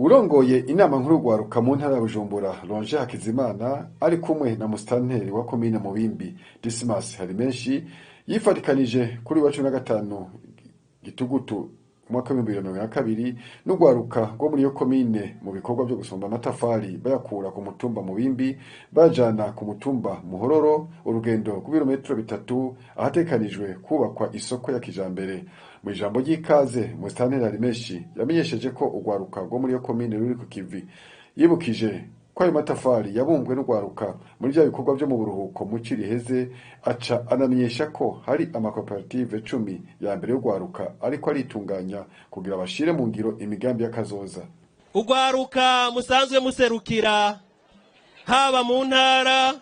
urongoye inama nkuru rwaruka mu ntara ya Bujumbura Ronje Hakizimana ari kumwe na musitanteri wa komine Mubimbi Dismas Harimenshi yifatikanije kuri wa 15 Gitugutu umwaka wa 2022 n'urwaruka rwo muri yo komine mu bikorwa byo gusomba amatafari bayakura ku mutumba Mubimbi bajana ku mutumba Muhororo urugendo ku birometero 3 ahatekanijwe kubakwa isoko ya kijambere. Mu ijambo ry'ikaze musitanteri Harimenshi yamenyesheje ko urwaruka rwo muri yo komine ruri ku kivi, yibukije ko ayo matafari yabumbwe n'urwaruka muri bya bikorwa byo mu buruhuko mu Ciriheze, aca anamenyesha ko hari amakoperative 10 ya mbere y'urwaruka ariko aritunganya kugira bashire mu ngiro imigambi y'akazoza. Urwaruka musanzwe muserukira haba mu ntara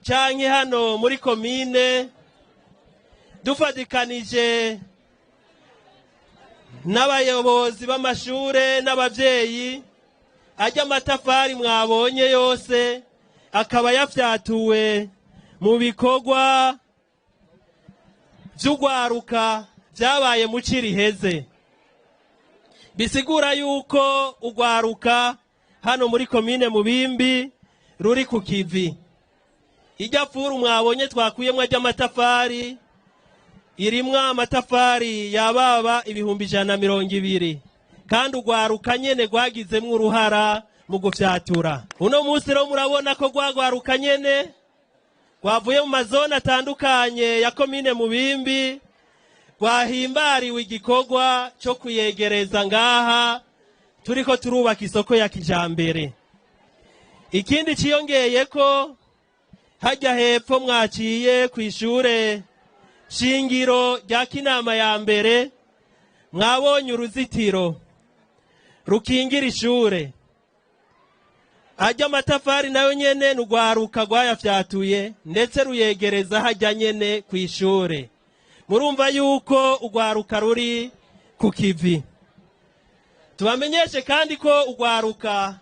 canke hano muri komine dufadikanije n'abayobozi b'amashure n'abavyeyi, ajya amatafari mwabonye yose akaba yafyatuwe mu bikorwa vy'urwaruka vyabaye mu Ciriheze. Bisigura yuko urwaruka hano muri komine Mubimbi ruri ku kivi. Ijya furu mwabonye twakuyemwe ajya amatafari irimwa amatafari yababa 120, kandi urwaruka nyene rwagizemwo uruhara mu gufyatura. Uno munsi rero murabona ko rwagwaruka nyene rwavuye mu mazone atandukanye ya komine Mubimbi rwahimbariwe igikorwa cyo kuyegereza ngaha turiko turubaka isoko ya kijambere. Ikindi ciyongeye ko hajya hepfo mwaciye kw'ishure shingiro rya Kinama ya mbere mwabonye uruzitiro rukingira ishure. Ajya amatafari nayo nyene n'urwaruka rwayafyatuye ndetse ruyegereza hajya nyene kw'ishure. Murumva yuko urwaruka ruri ku kivi. Tubamenyeshe kandi ko urwaruka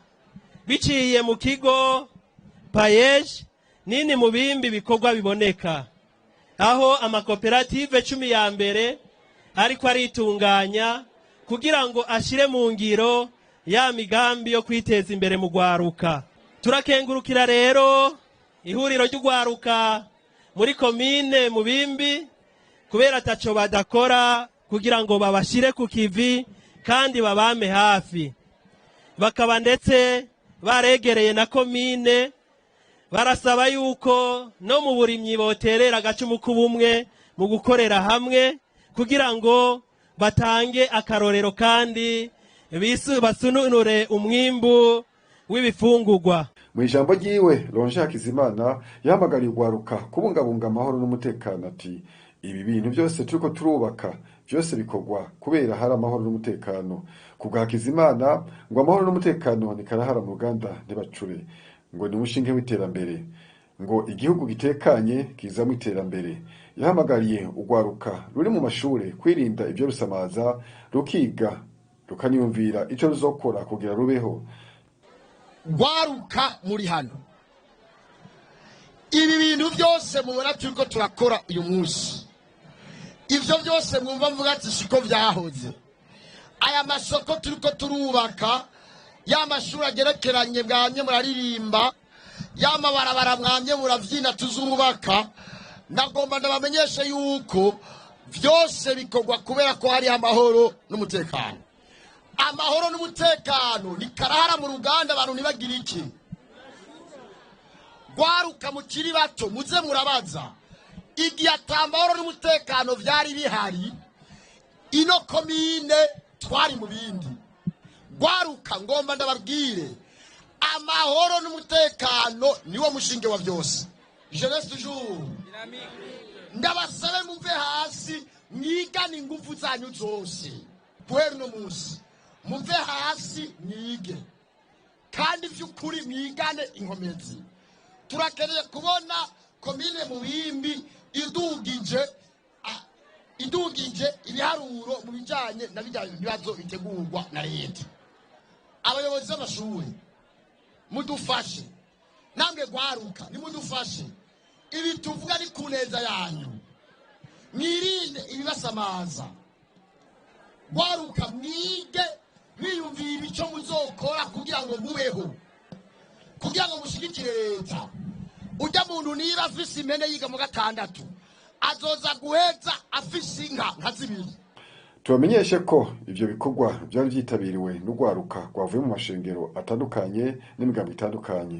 biciye mu kigo Payeje nini Mubimbi bikorwa biboneka, aho amakoperative 10 ya mbere ariko aritunganya kugira ngo ashire mu ngiro ya migambi yo kwiteza imbere mu rwaruka. Turakengurukira rero ihuriro ry'urwaruka muri komine Mubimbi kubera ataco badakora kugira ngo babashire ku kivi kandi babame hafi. Bakaba ndetse baregereye na komine, barasaba yuko no mu burimyi boterera agacumu k'ubumwe mu gukorera hamwe kugira ngo batange akarorero kandi basununure umwimbu w'ibifungurwa. Mu ijambo ryiwe Ronje Hakizimana yahamagariye urwaruka kubungabunga amahoro n'umutekano, ati ibi bintu byose turiko turubaka byose bikorwa kubera hari amahoro n'umutekano. Ku bwa Hakizimana ngo amahoro n'umutekano ni karahara mu Uganda ntibacure, ngo ni umushinge w'iterambere, ngo igihugu gitekanye kizamwe iterambere. Yahamagariye urwaruka ruri mu mashure kwirinda ibyo rusamaza, rukiga rukaniyumvira ico ruzokora kugira rubeho. Rwaruka muri hano, ibi bintu byose mubona turiko turakora uyu munsi, ivyo byose mwumva mvuga ati siko vyahoze. Aya masoko turiko turubaka, ya mashuri agerekeranye mwamye muraririmba, ya mabarabara mwamye muravyina tuzubaka, nagomba ndabamenyeshe yuko vyose bikorwa kubera ko hari amahoro n'umutekano. Amahoro n'umutekano ni karahara mu Ruganda, abantu nibagira iki? Rwaruka mukiri bato muze murabaza, igihe atamahoro n'umutekano vyari bihari ino komine twari mu bindi. Rwaruka ngomba ndababwire, amahoro n'umutekano niwo mushinge wa byose. Jeunesse toujours, ndabasabe muve hasi mwigane ingufu zanyu zose. Guhera no munsi muve hasi mwige, kandi vy'ukuri mwigane inkomezi. Turakeneye kubona komine Mubimbi idugije ibiharuro mu bijanye na bibazo bitegurwa na leta. Abayobozi b'amashuri mudufashe, namwe rwaruka nimudufashe, ibi tuvuga ni kuneza yanyu, mwirinde ibibasamaza. Rwaruka mwige mwiyumvira icyo muzokora kugira ngo mubeho, kugira ngo mushigikire leta. Ujya muntu niba afise impene yiga mu gatandatu azoza guheza afise inka nka zibiri. Tubamenyeshe ko ivyo bikorwa byari vyitabiriwe n'ugwaruka rwavuye mu mashengero atandukanye n'imigambo itandukanye.